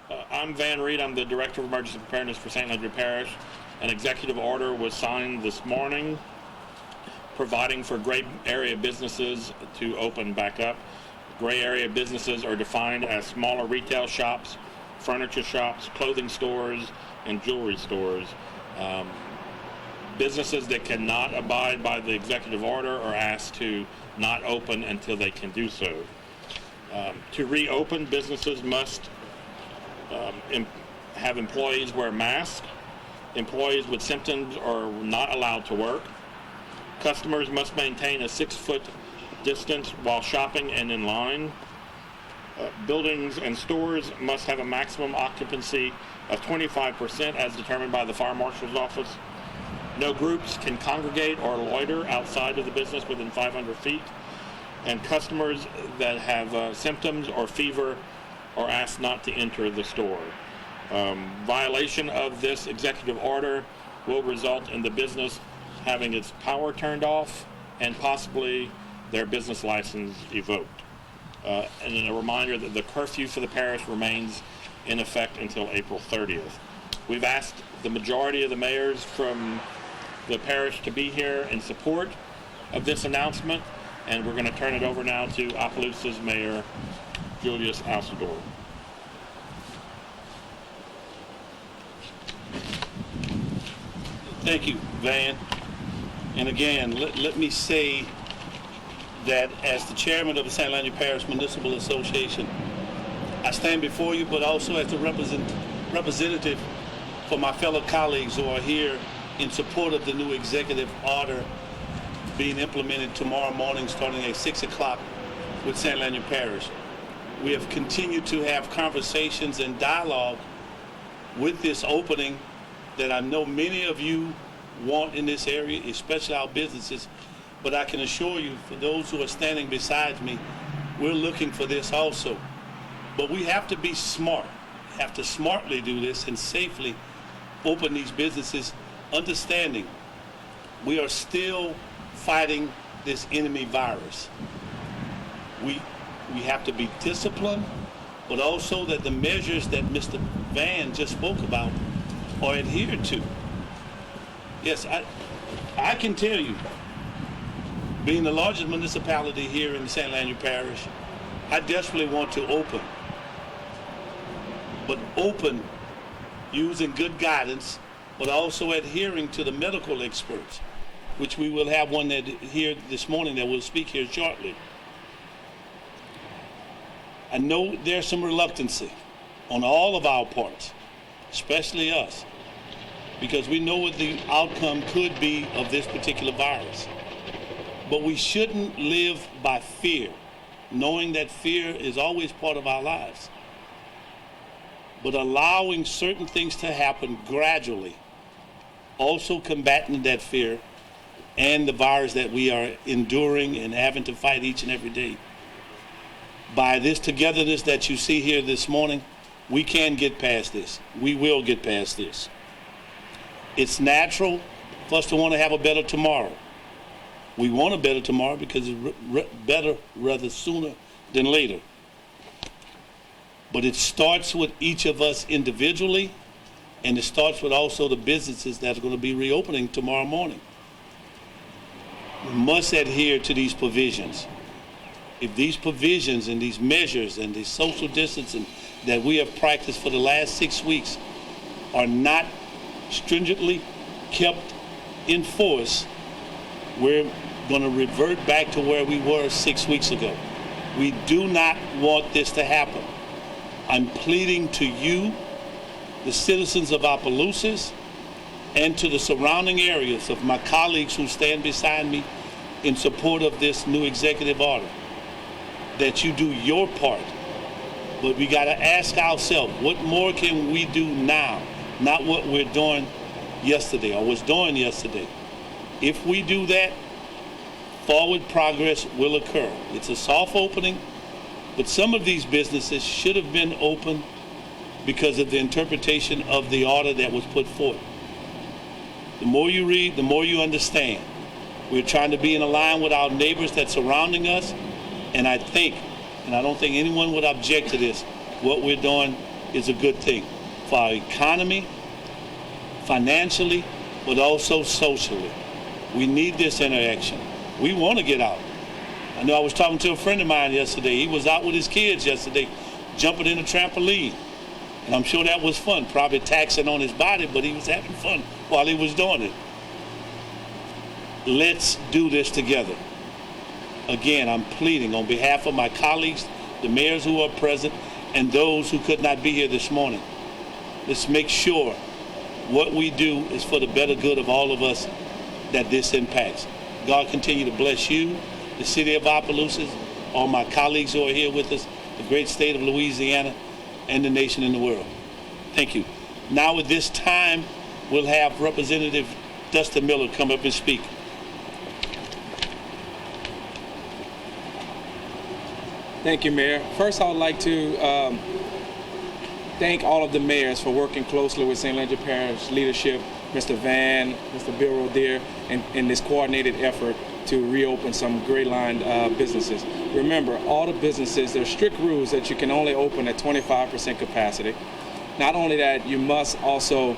I'm Van Reed. I'm the Director of Emergency Preparedness for St. Landry Parish. An executive order was signed this morning providing for gray area businesses to open back up. Gray area businesses are defined as smaller retail shops, furniture shops, clothing stores, and jewelry stores. Businesses that cannot abide by the executive order are asked to not open until they can do so. To reopen, businesses must have employees wear masks. Employees with symptoms are not allowed to work. Customers must maintain a 6-foot distance while shopping and in line. Buildings and stores must have a maximum occupancy of 25% as determined by the fire marshal's office. No groups can congregate or loiter outside of the business within 500 feet. And customers that have symptoms or fever are asked not to enter the store. Violation of this executive order will result in the business having its power turned off and possibly their business license revoked. And a reminder that the curfew for the parish remains in effect until April 30th. We've asked the majority of the mayors from the parish to be here in support of this announcement, and we're going to turn it over now to Opelousas Mayor Julius Alcindor. Thank you, Van. And again, let me say that as the chairman of the St. Landry Parish Municipal Association, I stand before you, but also as a representative for my fellow colleagues who are here in support of the new executive order being implemented tomorrow morning starting at 6 o'clock with St. Landry Parish. We have continued to have conversations and dialogue with this opening that I know many of you want in this area, especially our businesses, but I can assure you, for those who are standing beside me, we're looking for this also. But we have to be smart, have to smartly do this and safely open these businesses, understanding we are still fighting this enemy virus. We have to be disciplined, but also that the measures that Mr. Van just spoke about are adhered to. Yes, I can tell you, being the largest municipality here in St. Landry Parish, I desperately want to open, but open using good guidance, but also adhering to the medical experts, which we will have one that here this morning that will speak here shortly. I know there's some reluctancy on all of our parts, especially us, because we know what the outcome could be of this particular virus. But we shouldn't live by fear, knowing that fear is always part of our lives. But allowing certain things to happen gradually, also combating that fear and the virus that we are enduring and having to fight each and every day. By this togetherness that you see here this morning, we can get past this. We will get past this. It's natural for us to want to have a better tomorrow. We want a better tomorrow because it's better rather sooner than later. But it starts with each of us individually, and it starts with also the businesses that are going to be reopening tomorrow morning. We must adhere to these provisions. If these provisions and these measures and the social distancing that we have practiced for the last 6 weeks are not stringently kept in force, we're going to revert back to where we were 6 weeks ago. We do not want this to happen. I'm pleading to you, the citizens of Opelousas, and to the surrounding areas of my colleagues who stand beside me in support of this new executive order, that you do your part. But we got to ask ourselves, what more can we do now? Not what we're doing yesterday or was doing yesterday. If we do that, forward progress will occur. It's a soft opening, but some of these businesses should have been open because of the interpretation of the order that was put forth. The more you read, the more you understand. We're trying to be in line with our neighbors that's surrounding us, and I think, and I don't think anyone would object to this, what we're doing is a good thing for our economy, financially, but also socially. We need this interaction. We want to get out. I know I was talking to a friend of mine yesterday. He was out with his kids yesterday, jumping in a trampoline. And I'm sure that was fun, probably taxing on his body, but he was having fun while he was doing it. Let's do this together. Again, I'm pleading on behalf of my colleagues, the mayors who are present, and those who could not be here this morning. Let's make sure what we do is for the better good of all of us that this impacts. God continue to bless you, the city of Opelousas, all my colleagues who are here with us, the great state of Louisiana, and the nation and the world. Thank you. Now at this time, we'll have Representative Dustin Miller come up and speak. Thank you, Mayor. First, I would like to thank all of the mayors for working closely with St. Landry Parish leadership, Mr. Van, Mr. Bill Rodier, in this coordinated effort to reopen some gray line businesses. Remember, all the businesses, there's strict rules that you can only open at 25% capacity. Not only that, you must also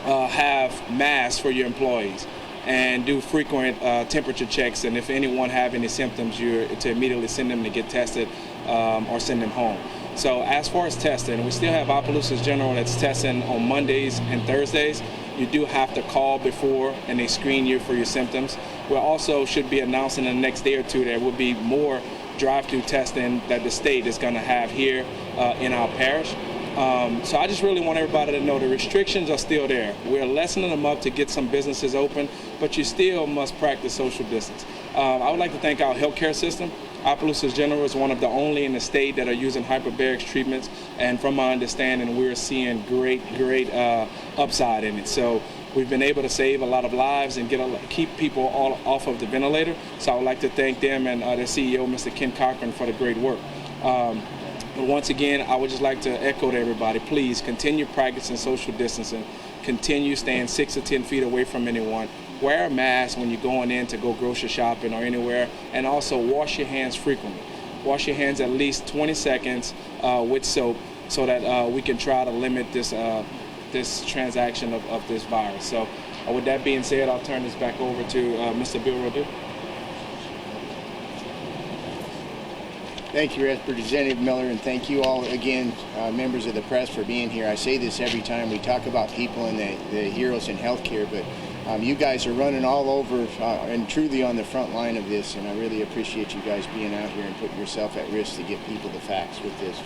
have masks for your employees and do frequent temperature checks, and if anyone have any symptoms, you're to immediately send them to get tested or send them home. So as far as testing, we still have Opelousas General that's testing on Mondays and Thursdays. You do have to call before and they screen you for your symptoms. We also should be announcing in the next day or two there will be more drive-through testing that the state is going to have here in our parish. So I just really want everybody to know the restrictions are still there. We're lessening them up to get some businesses open, but you still must practice social distance. I would like to thank our healthcare system. Opelousas General is one of the only in the state that are using hyperbarics treatments, and from my understanding, we're seeing great upside in it. So we've been able to save a lot of lives and keep people all off of the ventilator. So I would like to thank them and their CEO, Mr. Ken Cochran, for the great work. But once again, I would just like to echo to everybody, please continue practicing social distancing, continue staying 6 to 10 feet away from anyone, wear a mask when you're going in to go grocery shopping or anywhere, and also wash your hands frequently. Wash your hands at least 20 seconds with soap so that we can try to limit this transaction of this virus. So with that being said, I'll turn this back over to Mr. Bill Rodier. Thank you, Representative Miller, and thank you all again, members of the press, for being here. I say this every time we talk about people and the heroes in healthcare, but you guys are running all over and truly on the front line of this, and I really appreciate you guys being out here and putting yourself at risk to get people the facts with this.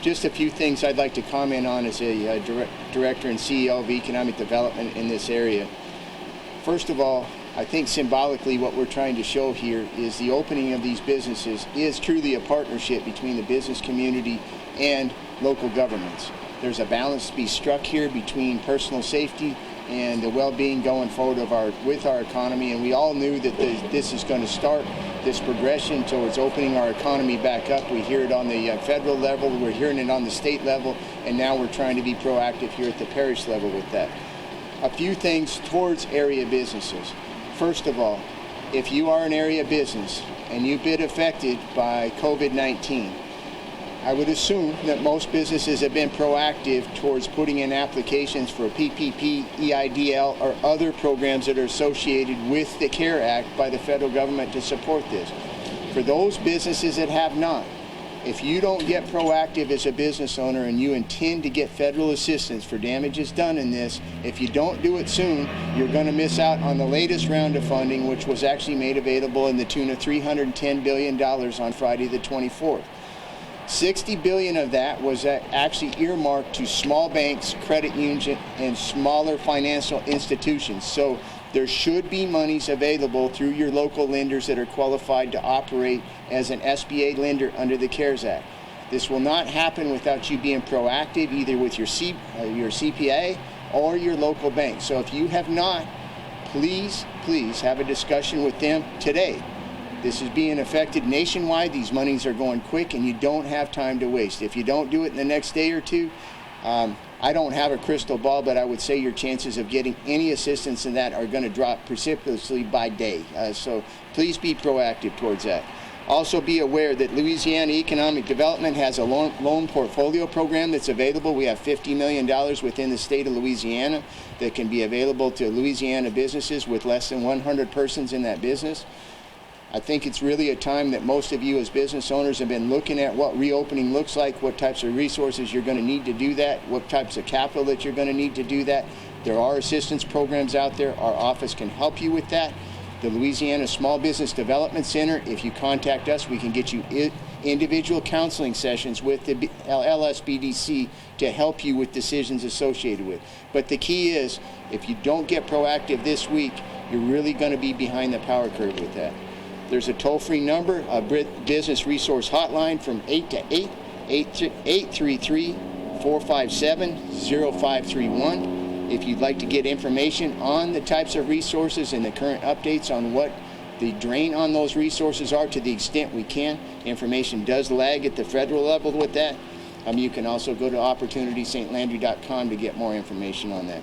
Just a few things I'd like to comment on as a Director and CEO of Economic Development in this area. First of all, I think symbolically what we're trying to show here is the opening of these businesses is truly a partnership between the business community and local governments. There's a balance to be struck here between personal safety and the well-being going forward with our economy, and we all knew that this is going to start this progression towards opening our economy back up. We hear it on the federal level, we're hearing it on the state level, and now we're trying to be proactive here at the parish level with that. A few things towards area businesses. First of all, if you are an area business and you've been affected by COVID-19, I would assume that most businesses have been proactive towards putting in applications for PPP, EIDL, or other programs that are associated with the CARE Act by the federal government to support this. For those businesses that have not, if you don't get proactive as a business owner and you intend to get federal assistance for damages done in this, if you don't do it soon, you're going to miss out on the latest round of funding, which was actually made available in the tune of $310 billion on Friday the 24th. $60 billion of that was actually earmarked to small banks, credit unions, and smaller financial institutions. So there should be monies available through your local lenders that are qualified to operate as an SBA lender under the CARES Act. This will not happen without you being proactive either with your CPA or your local bank. So if you have not, please have a discussion with them today. This is being affected nationwide. These monies are going quick and you don't have time to waste. If you don't do it in the next day or two, I don't have a crystal ball, but I would say your chances of getting any assistance in that are going to drop precipitously by day. So please be proactive towards that. Also be aware that Louisiana Economic Development has a loan portfolio program that's available. We have $50 million within the state of Louisiana that can be available to Louisiana businesses with less than 100 persons in that business. I think it's really a time that most of you as business owners have been looking at what reopening looks like, what types of resources you're going to need to do that, what types of capital that you're going to need to do that. There are assistance programs out there. Our office can help you with that. The Louisiana Small Business Development Center, if you contact us, we can get you individual counseling sessions with the LSBDC to help you with decisions associated with. But the key is, if you don't get proactive this week, you're really going to be behind the power curve with that. There's a toll-free number, a business resource hotline from 8 to 8, 833-457-0531. If you'd like to get information on the types of resources and the current updates on what the drain on those resources are to the extent we can, information does lag at the federal level with that. You can also go to opportunitystlandry.com to get more information on that.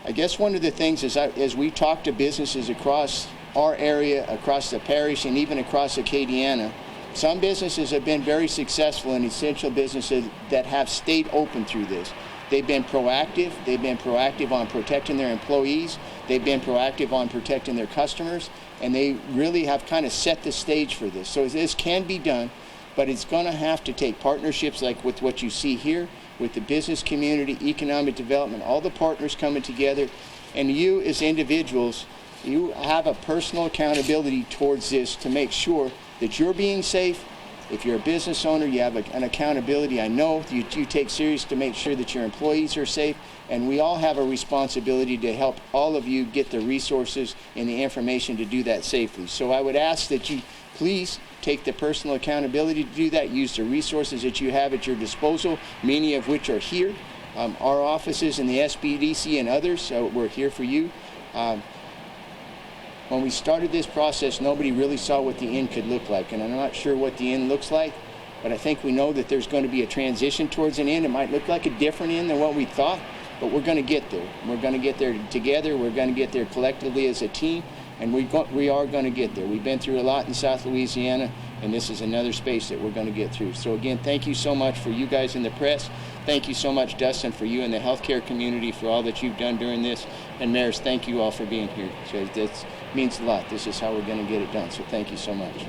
I guess one of the things is, as we talk to businesses across our area, across the parish, and even across Acadiana, some businesses have been very successful in essential businesses that have stayed open through this. They've been proactive. They've been proactive on protecting their employees. They've been proactive on protecting their customers. And they really have kind of set the stage for this. So this can be done, but it's going to have to take partnerships like with what you see here, with the business community, economic development, all the partners coming together. And you as individuals, you have a personal accountability towards this to make sure that you're being safe. If you're a business owner, you have an accountability. I know you take serious to make sure that your employees are safe, and we all have a responsibility to help all of you get the resources and the information to do that safely. So I would ask that you please take the personal accountability to do that. Use the resources that you have at your disposal, many of which are here. Our offices in the SBDC and others, so we're here for you. When we started this process, nobody really saw what the end could look like, and I'm not sure what the end looks like, but I think we know that there's going to be a transition towards an end. It might look like a different end than what we thought, but we're going to get there. We're going to get there together. We're going to get there collectively as a team, and we are going to get there. We've been through a lot in South Louisiana, and this is another space that we're going to get through. So again, thank you so much for you guys in the press. Thank you so much, Dustin, for you and the healthcare community for all that you've done during this. And mayors, thank you all for being here. So that means a lot. This is how we're going to get it done. So thank you so much.